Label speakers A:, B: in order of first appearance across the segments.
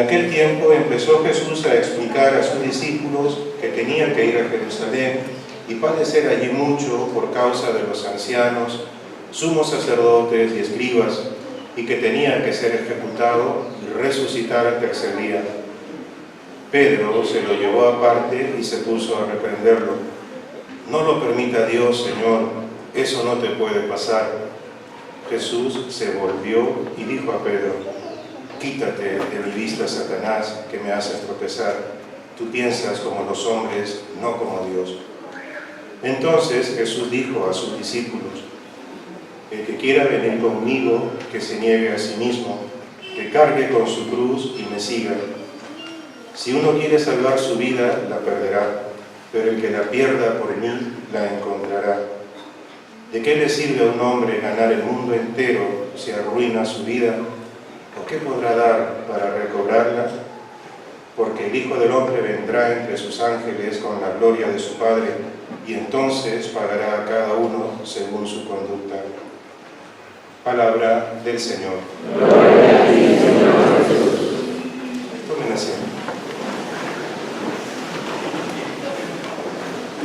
A: aquel tiempo empezó Jesús a explicar a sus discípulos que tenían que ir a Jerusalén y padecer allí mucho por causa de los ancianos, sumos sacerdotes y escribas, y que tenía que ser ejecutado y resucitar al tercer día. Pedro se lo llevó aparte y se puso a reprenderlo. No lo permita Dios, Señor, eso no te puede pasar. Jesús se volvió y dijo a Pedro: quítate de mi vista, Satanás, que me haces tropezar. Tú piensas como los hombres, no como Dios. Entonces Jesús dijo a sus discípulos: el que quiera venir conmigo, que se niegue a sí mismo, que cargue con su cruz y me siga. Si uno quiere salvar su vida, la perderá, pero el que la pierda por mí, la encontrará. ¿De qué le sirve a un hombre ganar el mundo entero si arruina su vida? ¿O qué podrá dar para recobrarla? Porque el Hijo del Hombre vendrá entre sus ángeles con la gloria de su Padre, y entonces pagará a cada uno según su conducta. Palabra del Señor.
B: Gloria a ti, Señor Jesús.
A: Tomen asiento.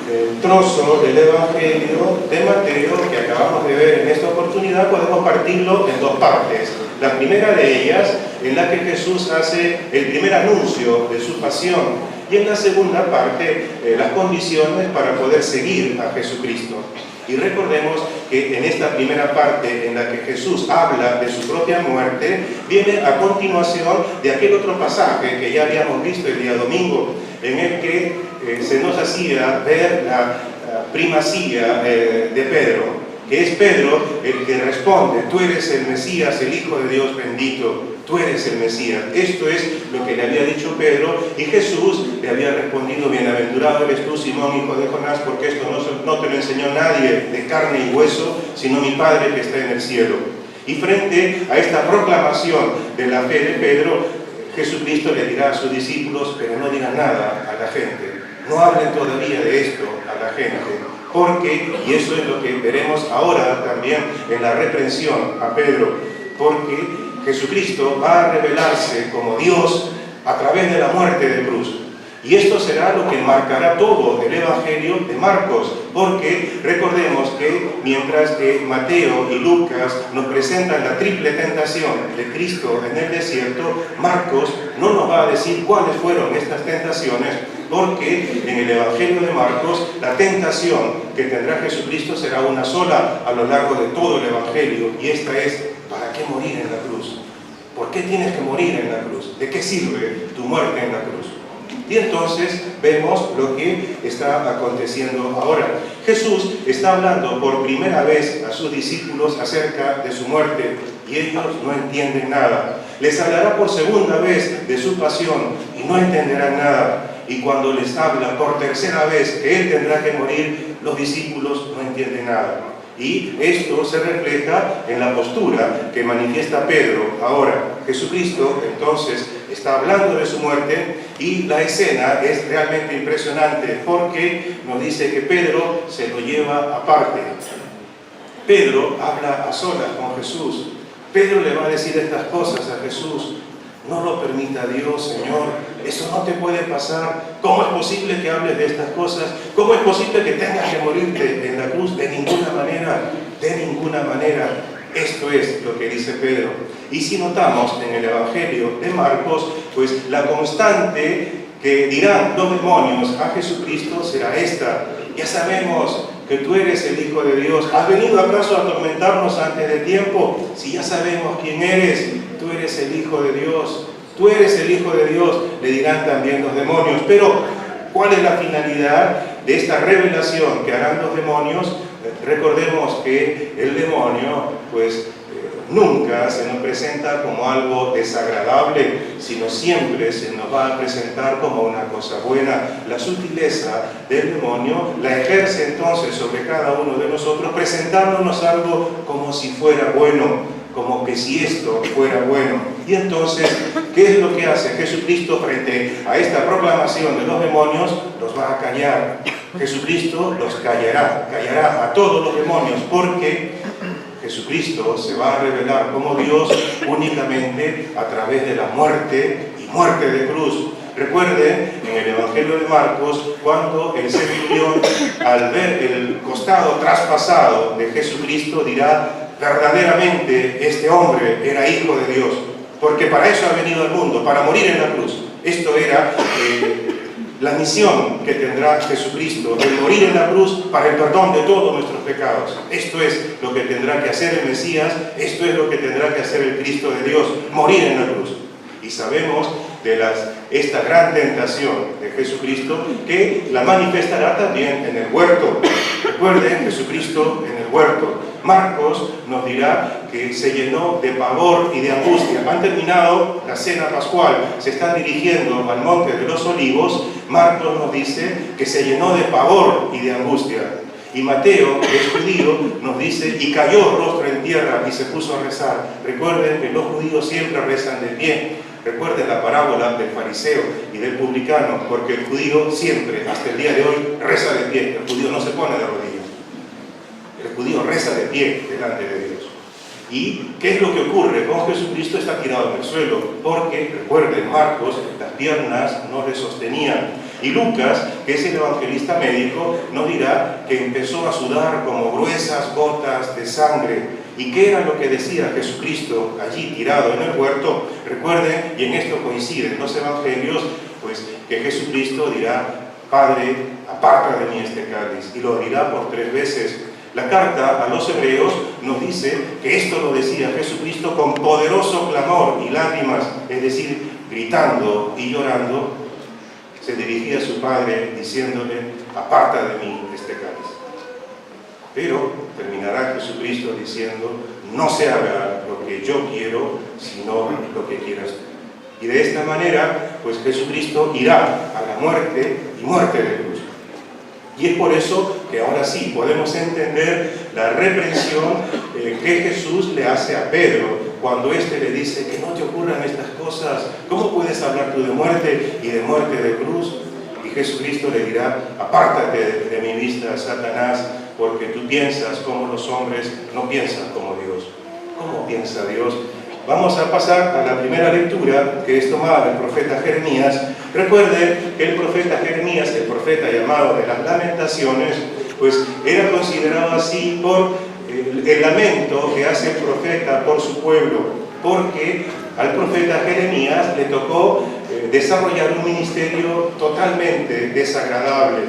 A: El trozo del Evangelio de Mateo que acabamos de ver en esta oportunidad podemos partirlo en dos partes. La primera de ellas, en la que Jesús hace el primer anuncio de su pasión, y en la segunda parte, las condiciones para poder seguir a Jesucristo. Y recordemos que en esta primera parte en la que Jesús habla de su propia muerte, viene a continuación de aquel otro pasaje que ya habíamos visto el día domingo, en el que se nos hacía ver la primacía de Pedro, que es Pedro el que responde: tú eres el Mesías, el Hijo de Dios bendito, tú eres el Mesías. Esto es lo que le había dicho Pedro, y Jesús le había respondido: bienaventurado eres tú, Simón, hijo de Jonás, porque esto no te lo enseñó nadie de carne y hueso, sino mi Padre que está en el cielo. Y frente a esta proclamación de la fe de Pedro, Jesucristo le dirá a sus discípulos: pero no digan nada a la gente, no hablen todavía de esto a la gente, porque, y eso es lo que veremos ahora también en la reprensión a Pedro, porque Jesucristo va a revelarse como Dios a través de la muerte de cruz. Y esto será lo que marcará todo el Evangelio de Marcos, porque recordemos que mientras que Mateo y Lucas nos presentan la triple tentación de Cristo en el desierto, Marcos no nos va a decir cuáles fueron estas tentaciones, porque en el Evangelio de Marcos la tentación que tendrá Jesucristo será una sola a lo largo de todo el Evangelio, y esta es: ¿para qué morir en la cruz? ¿Por qué tienes que morir en la cruz? ¿De qué sirve tu muerte en la cruz? Y entonces vemos lo que está aconteciendo ahora. Jesús está hablando por primera vez a sus discípulos acerca de su muerte, y ellos no entienden nada. Les hablará por segunda vez de su pasión y no entenderán nada. Y cuando les habla por tercera vez que Él tendrá que morir, los discípulos no entienden nada. Y esto se refleja en la postura que manifiesta Pedro ahora. Jesucristo entonces está hablando de su muerte, y la escena es realmente impresionante, porque nos dice que Pedro se lo lleva aparte. Pedro habla a solas con Jesús. Pedro le va a decir estas cosas a Jesús: no lo permita Dios, Señor, eso no te puede pasar. ¿Cómo es posible que hables de estas cosas? ¿Cómo es posible que tengas que morirte en la cruz? De ninguna manera, de ninguna manera. Esto es lo que dice Pedro. Y si notamos en el Evangelio de Marcos, pues la constante que dirán los demonios a Jesucristo será esta: ya sabemos que tú eres el Hijo de Dios. ¿Has venido acaso a atormentarnos antes de tiempo? Si ya sabemos quién eres, tú eres el Hijo de Dios. Tú eres el Hijo de Dios, le dirán también los demonios. Pero, ¿cuál es la finalidad de esta revelación que harán los demonios? Recordemos que el demonio, pues, nunca se nos presenta como algo desagradable, sino siempre se nos va a presentar como una cosa buena. La sutileza del demonio la ejerce entonces sobre cada uno de nosotros, presentándonos algo como si fuera bueno, como que si esto fuera bueno. Y entonces, ¿qué es lo que hace Jesucristo frente a esta proclamación de los demonios? Los va a callar. Jesucristo los callará a todos los demonios, porque Jesucristo se va a revelar como Dios únicamente a través de la muerte y y muerte de cruz. Recuerden en el Evangelio de Marcos cuando el centurión, al ver el costado traspasado de Jesucristo, dirá: verdaderamente este hombre era hijo de Dios, porque para eso ha venido al mundo, para morir en la cruz. Esto era la misión que tendrá Jesucristo, el morir en la cruz para el perdón de todos nuestros pecados. Esto es lo que tendrá que hacer el Mesías, esto es lo que tendrá que hacer el Cristo de Dios, morir en la cruz. Y sabemos de esta gran tentación de Jesucristo que la manifestará también en el huerto. Recuerden, Jesucristo en el huerto. Marcos nos dirá que se llenó de pavor y de angustia. Han terminado la cena pascual, se están dirigiendo al monte de los olivos. Marcos nos dice que se llenó de pavor y de angustia. Y Mateo, que es judío, nos dice: y cayó rostro en tierra y se puso a rezar. Recuerden que los judíos siempre rezan de pie. Recuerden la parábola del fariseo y del publicano, porque el judío siempre, hasta el día de hoy, reza de pie. El judío no se pone de rodillas. El judío reza de pie delante de Dios. ¿Y qué es lo que ocurre? Con Jesucristo está tirado en el suelo, porque, recuerden, Marcos, las piernas no le sostenían. Y Lucas, que es el evangelista médico, nos dirá que empezó a sudar como gruesas gotas de sangre. ¿Y qué era lo que decía Jesucristo allí tirado en el huerto? Recuerden, y en esto coinciden los evangelios, pues que Jesucristo dirá: Padre, aparta de mí este cáliz. Y lo dirá por 3 veces. La carta a los hebreos nos dice que esto lo decía Jesucristo con poderoso clamor y lágrimas, es decir, gritando y llorando. Se dirigía a su Padre diciéndole: aparta de mí este cáliz. Pero terminará Jesucristo diciendo: no se haga lo que yo quiero, sino lo que quieras tú. Y de esta manera, pues Jesucristo irá a la muerte y muerte de cruz. Y es por eso que ahora sí podemos entender la reprensión que Jesús le hace a Pedro cuando éste le dice: que no te ocurran estas cosas, ¿cómo puedes hablar tú de muerte y de muerte de cruz? Y Jesucristo le dirá: apártate de mi vista, Satanás, porque tú piensas como los hombres, no piensas como Dios. ¿Cómo piensa Dios? Vamos a pasar a la primera lectura, que es tomada del profeta Jeremías. Recuerden que el profeta Jeremías, el profeta llamado de las Lamentaciones, pues era considerado así por el lamento que hace el profeta por su pueblo, porque al profeta Jeremías le tocó desarrollar un ministerio totalmente desagradable.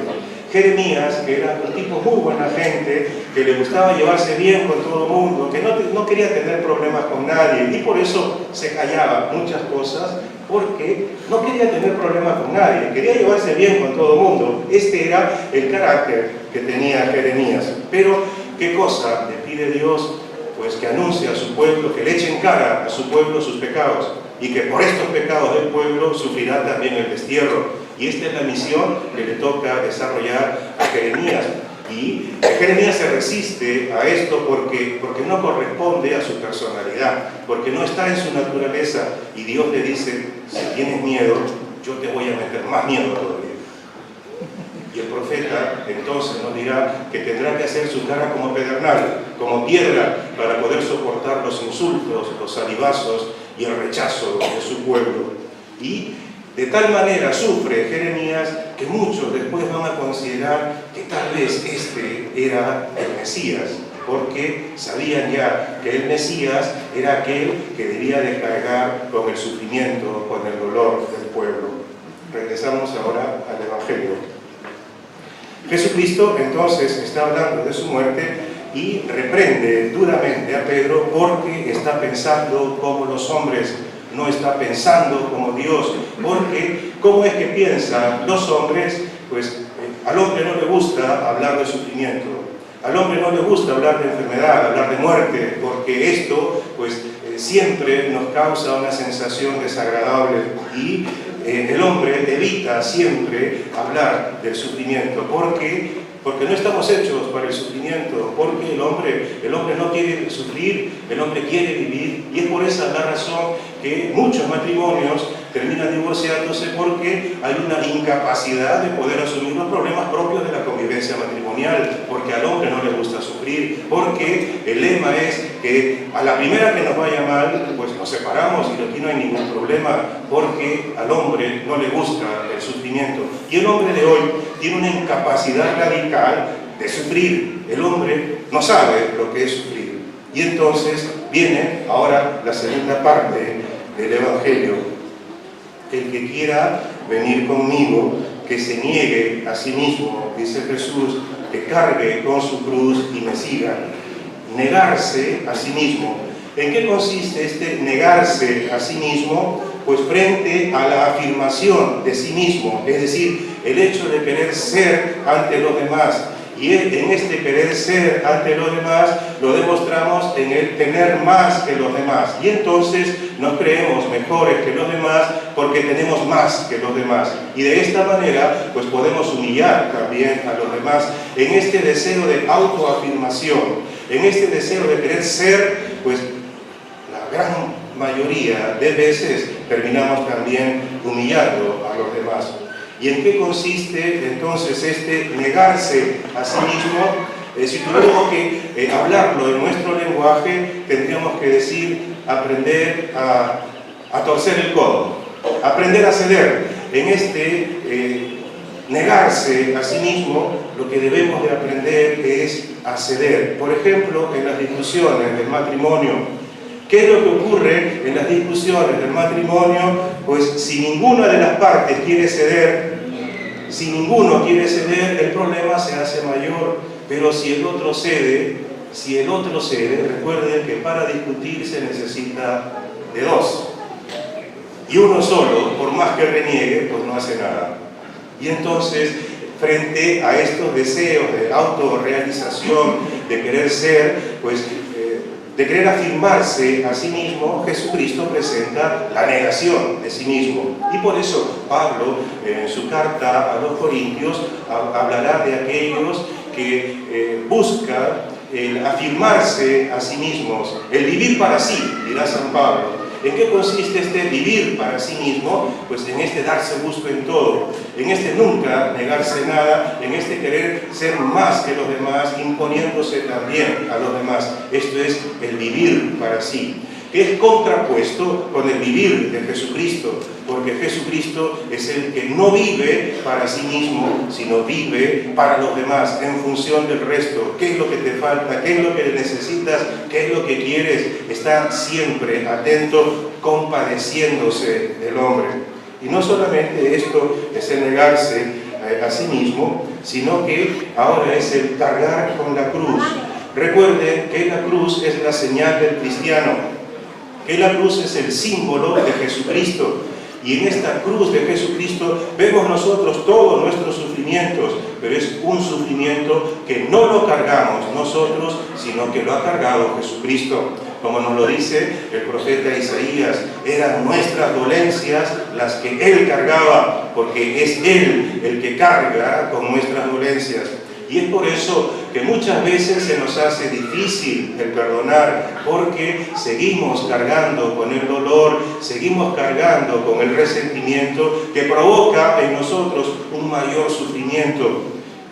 A: Jeremías, que era un tipo muy buena gente, que le gustaba llevarse bien con todo el mundo, que no quería tener problemas con nadie, y por eso se callaba muchas cosas, porque no quería tener problemas con nadie, quería llevarse bien con todo el mundo. Este era el carácter que tenía Jeremías. Pero, ¿qué cosa le pide Dios? Pues que anuncie a su pueblo, que le eche en cara a su pueblo sus pecados, y que por estos pecados del pueblo sufrirá también el destierro. Y esta es la misión que le toca desarrollar a Jeremías. Y Jeremías se resiste a esto porque no corresponde a su personalidad, porque no está en su naturaleza. Y Dios le dice: si tienes miedo, yo te voy a meter más miedo todavía. Y el profeta entonces nos dirá que tendrá que hacer su cara como pedernal, como piedra, para poder soportar los insultos, los salivazos y el rechazo de su pueblo. Y de tal manera sufre Jeremías que muchos después van a considerar que tal vez este era el Mesías, porque sabían ya que el Mesías era aquel que debía de cargar con el sufrimiento, con el dolor del pueblo. Regresamos ahora al Evangelio. Jesucristo entonces está hablando de su muerte y reprende duramente a Pedro porque está pensando como los hombres, no está pensando como Dios. Porque, ¿cómo es que piensan los hombres? Pues al hombre no le gusta hablar de sufrimiento, al hombre no le gusta hablar de enfermedad, hablar de muerte, porque esto pues siempre nos causa una sensación desagradable y el hombre evita siempre hablar del sufrimiento, porque porque no estamos hechos para el sufrimiento, porque el hombre no quiere sufrir, el hombre quiere vivir, y es por esa la razón que muchos matrimonios terminan divorciándose, porque hay una incapacidad de poder asumir los problemas propios de la convivencia matrimonial, porque al hombre no le gusta sufrir, porque el lema es que a la primera que nos vaya mal, pues nos separamos y aquí no hay ningún problema, porque al hombre no le gusta el sufrimiento. Y el hombre de hoy tiene una incapacidad radical de sufrir. El hombre no sabe lo que es sufrir. Y entonces viene ahora la segunda parte del Evangelio. El que quiera venir conmigo, que se niegue a sí mismo, dice Jesús, que cargue con su cruz y me siga. Negarse a sí mismo. ¿En qué consiste este negarse a sí mismo? Pues frente a la afirmación de sí mismo, es decir, el hecho de querer ser ante los demás. Y en este querer ser ante los demás lo demostramos en el tener más que los demás. Y entonces nos creemos mejores que los demás porque tenemos más que los demás. Y de esta manera pues podemos humillar también a los demás en este deseo de autoafirmación, en este deseo de querer ser, pues la gran mayoría de veces terminamos también humillando a los demás. ¿Y en qué consiste entonces este negarse a sí mismo? Si tuviéramos que hablarlo en nuestro lenguaje, tendríamos que decir aprender a torcer el codo, aprender a ceder. En este negarse a sí mismo, lo que debemos de aprender es a ceder. Por ejemplo, en las discusiones del matrimonio, ¿qué es lo que ocurre en las discusiones del matrimonio? Pues si ninguna de las partes quiere ceder, si ninguno quiere ceder, el problema se hace mayor. Pero si el otro cede, recuerden que para discutir se necesita de dos. Y uno solo, por más que reniegue, pues no hace nada. Y entonces, frente a estos deseos de autorrealización, de querer ser, pues de querer afirmarse a sí mismo, Jesucristo presenta la negación de sí mismo. Y por eso Pablo, en su carta a los Corintios, hablará de aquellos que buscan el afirmarse a sí mismos, el vivir para sí, dirá San Pablo. ¿En qué consiste este vivir para sí mismo? Pues en este darse gusto en todo, en este nunca negarse nada, en este querer ser más que los demás, imponiéndose también a los demás. Esto es el vivir para sí, que es contrapuesto con el vivir de Jesucristo, porque Jesucristo es el que no vive para sí mismo, sino vive para los demás, en función del resto. ¿Qué es lo que te falta? ¿Qué es lo que necesitas? ¿Qué es lo que quieres? Está siempre atento, compadeciéndose del hombre. Y no solamente esto es el negarse a sí mismo, sino que ahora es el cargar con la cruz. Recuerden que la cruz es la señal del cristiano, que la cruz es el símbolo de Jesucristo. Y en esta cruz de Jesucristo vemos nosotros todos nuestros sufrimientos, pero es un sufrimiento que no lo cargamos nosotros, sino que lo ha cargado Jesucristo. Como nos lo dice el profeta Isaías, eran nuestras dolencias las que Él cargaba, porque es Él el que carga con nuestras dolencias. Y es por eso que muchas veces se nos hace difícil el perdonar, porque seguimos cargando con el dolor, seguimos cargando con el resentimiento que provoca en nosotros un mayor sufrimiento.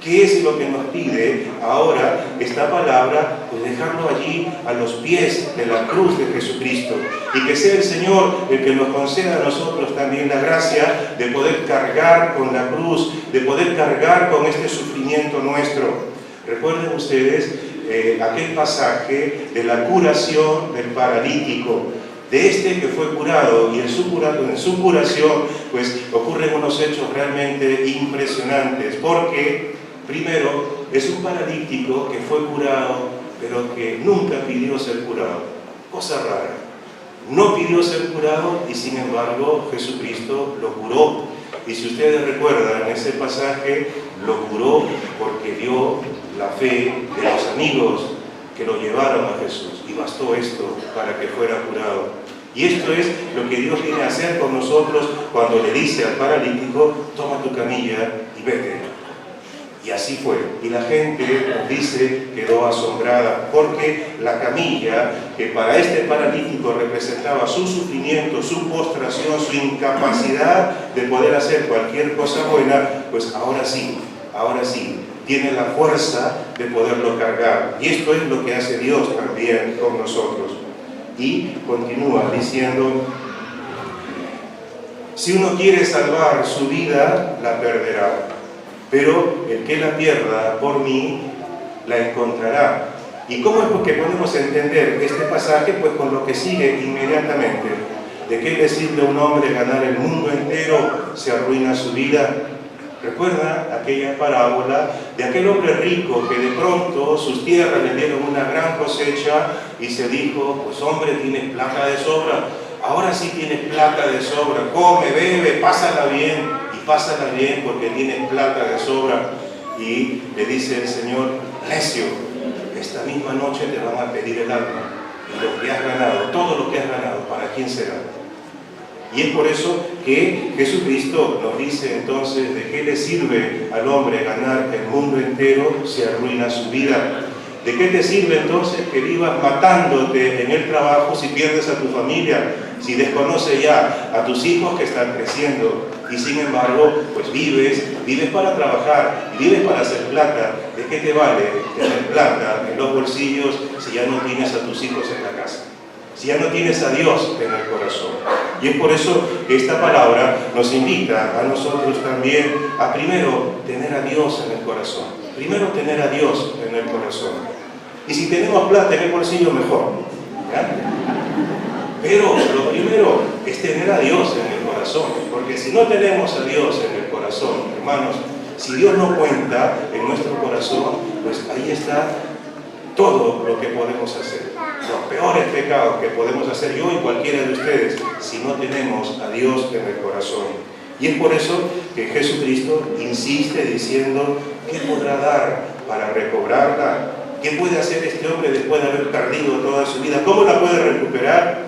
A: ¿Qué es lo que nos pide ahora esta palabra? Pues dejarlo allí a los pies de la cruz de Jesucristo, y que sea el Señor el que nos conceda a nosotros también la gracia de poder cargar con la cruz, de poder cargar con este sufrimiento nuestro. Recuerden ustedes aquel pasaje de la curación del paralítico, de este que fue curado, y en su curación pues ocurren unos hechos realmente impresionantes, porque primero es un paralítico que fue curado, pero que nunca pidió ser curado. Cosa rara. No pidió ser curado y sin embargo Jesucristo lo curó. Y si ustedes recuerdan ese pasaje, lo curó porque dio la fe de los amigos que lo llevaron a Jesús. Y bastó esto para que fuera curado. Y esto es lo que Dios viene a hacer con nosotros cuando le dice al paralítico: toma tu camilla y vete. Y así fue. Y la gente, nos dice, quedó asombrada, porque la camilla, que para este paralítico representaba su sufrimiento, su postración, su incapacidad de poder hacer cualquier cosa buena, pues ahora sí, tiene la fuerza de poderlo cargar. Y esto es lo que hace Dios también con nosotros. Y continúa diciendo: si uno quiere salvar su vida, la perderá. Pero el que la pierda por mí, la encontrará. ¿Y cómo es que podemos entender este pasaje? Pues con lo que sigue inmediatamente. ¿De qué le sirve a un hombre ganar el mundo entero si arruina su vida? ¿Recuerda aquella parábola de aquel hombre rico que de pronto sus tierras le dieron una gran cosecha y se dijo: pues hombre, tienes plata de sobra, ahora sí tienes plata de sobra, come, bebe, pásala bien porque tienes plata de sobra? Y le dice el Señor: necio, esta misma noche te van a pedir el alma, y lo que has ganado, todo lo que has ganado, ¿para quién será? Y es por eso que Jesucristo nos dice entonces: ¿de qué le sirve al hombre ganar el mundo entero si arruina su vida? ¿De qué te sirve entonces que vivas matándote en el trabajo si pierdes a tu familia, si desconoces ya a tus hijos que están creciendo? Y sin embargo, pues vives para trabajar, y vives para hacer plata. ¿De qué te vale tener plata en los bolsillos si ya no tienes a tus hijos en la casa? Si ya no tienes a Dios en el corazón. Y es por eso que esta palabra nos invita a nosotros también a primero tener a Dios en el corazón. Primero tener a Dios en el corazón. Y si tenemos plata en el bolsillo, mejor. ¿Ya? Pero lo primero es tener a Dios en el corazón. Porque si no tenemos a Dios en el corazón, hermanos, si Dios no cuenta en nuestro corazón, pues ahí está todo lo que podemos hacer. Los peores pecados que podemos hacer yo y cualquiera de ustedes, si no tenemos a Dios en el corazón. Y es por eso que Jesucristo insiste diciendo: ¿qué podrá dar para recobrarla? ¿Qué puede hacer este hombre después de haber perdido toda su vida? ¿Cómo la puede recuperar?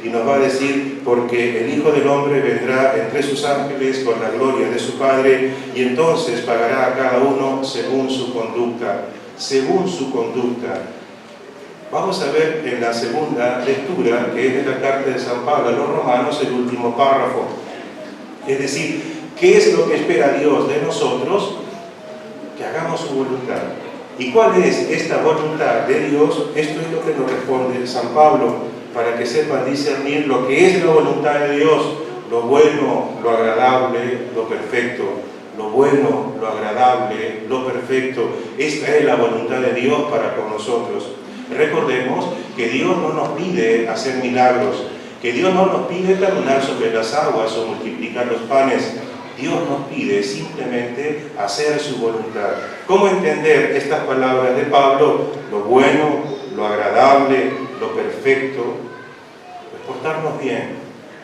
A: Y nos va a decir: porque el Hijo del Hombre vendrá entre sus ángeles con la gloria de su Padre, y entonces pagará a cada uno según su conducta. Según su conducta. Vamos a ver en la segunda lectura, que es de la carta de San Pablo a los Romanos, el último párrafo. Es decir, ¿qué es lo que espera Dios de nosotros? Que hagamos su voluntad. ¿Y cuál es esta voluntad de Dios? Esto es lo que nos responde San Pablo, para que sepan discernir lo que es la voluntad de Dios: lo bueno, lo agradable, lo perfecto. Lo bueno, lo agradable, lo perfecto. Esta es la voluntad de Dios para con nosotros. Recordemos que Dios no nos pide hacer milagros, que Dios no nos pide caminar sobre las aguas o multiplicar los panes. Dios nos pide simplemente hacer su voluntad. ¿Cómo entender estas palabras de Pablo? Lo bueno, lo agradable, lo perfecto. Pues portarnos bien,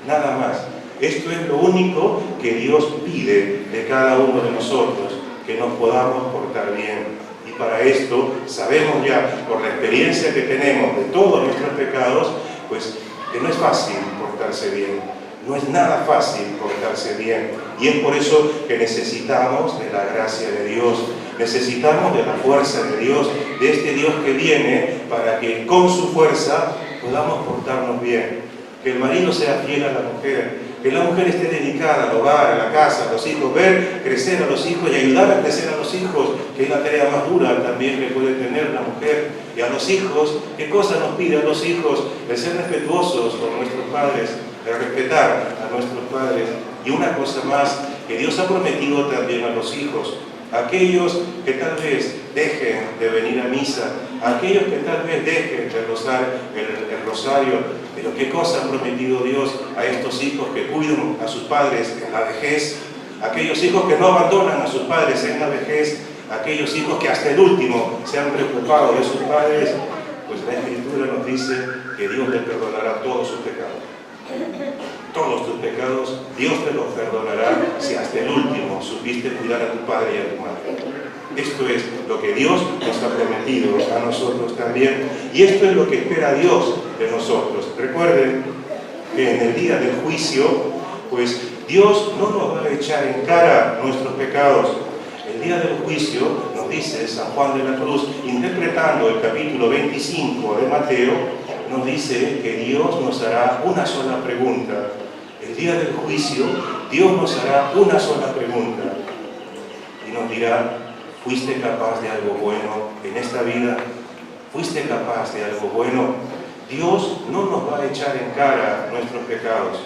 A: nada más. Esto es lo único que Dios pide de cada uno de nosotros, que nos podamos portar bien. Y para esto sabemos ya, por la experiencia que tenemos de todos nuestros pecados, pues que no es fácil portarse bien. No es nada fácil portarse bien. Y es por eso que necesitamos de la gracia de Dios, necesitamos de la fuerza de Dios, de este Dios que viene para que con su fuerza podamos portarnos bien. Que el marido sea fiel a la mujer, que la mujer esté dedicada al hogar, a la casa, a los hijos, ver crecer a los hijos y ayudar a crecer a los hijos, que es la tarea más dura también que puede tener la mujer. Y a los hijos, ¿qué cosa nos pide a los hijos? El ser respetuosos con nuestros padres, el respetar a nuestros padres. Y una cosa más, que Dios ha prometido también a los hijos: aquellos que tal vez dejen de venir a misa, aquellos que tal vez dejen de rozar el rosario. Pero ¿qué cosa ha prometido Dios a estos hijos que cuidan a sus padres en la vejez? Aquellos hijos que no abandonan a sus padres en la vejez, aquellos hijos que hasta el último se han preocupado de sus padres. Pues la Escritura nos dice que Dios les perdonará todos sus pecados. Todos tus pecados Dios te los perdonará si hasta el último supiste cuidar a tu padre y a tu madre. Esto es lo que Dios nos ha prometido a nosotros también, y esto es lo que espera Dios de nosotros. Recuerden que en el día del juicio, pues Dios no nos va a echar en cara nuestros pecados. El día del juicio, nos dice San Juan de la Cruz, interpretando el capítulo 25 de Mateo, nos dice que Dios nos hará una sola pregunta. El día del juicio, Dios nos hará una sola pregunta y nos dirá: ¿fuiste capaz de algo bueno en esta vida? ¿Fuiste capaz de algo bueno? Dios no nos va a echar en cara nuestros pecados.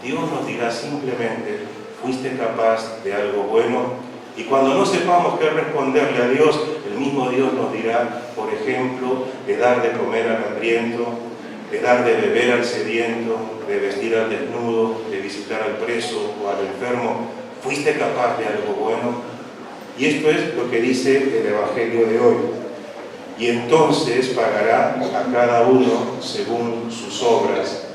A: Dios nos dirá simplemente: ¿fuiste capaz de algo bueno? Y cuando no sepamos qué responderle a Dios, el mismo Dios nos dirá, por ejemplo, de dar de comer al hambriento, de dar de beber al sediento, de vestir al desnudo, de visitar al preso o al enfermo. ¿Fuiste capaz de algo bueno? Y esto es lo que dice el Evangelio de hoy. Y entonces pagará a cada uno según sus obras.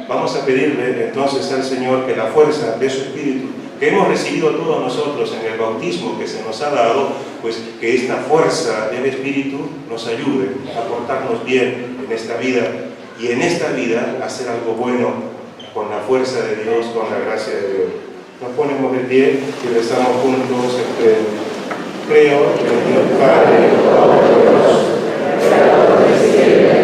A: Vamos a pedirle entonces al Señor que la fuerza de su Espíritu, que hemos recibido todos nosotros en el bautismo que se nos ha dado, pues que esta fuerza del Espíritu nos ayude a portarnos bien en esta vida y en esta vida hacer algo bueno con la fuerza de Dios, con la gracia de Dios. Nos ponemos de pie y rezamos juntos el credo. Creo en Dios Padre Todopoderoso, Creador del cielo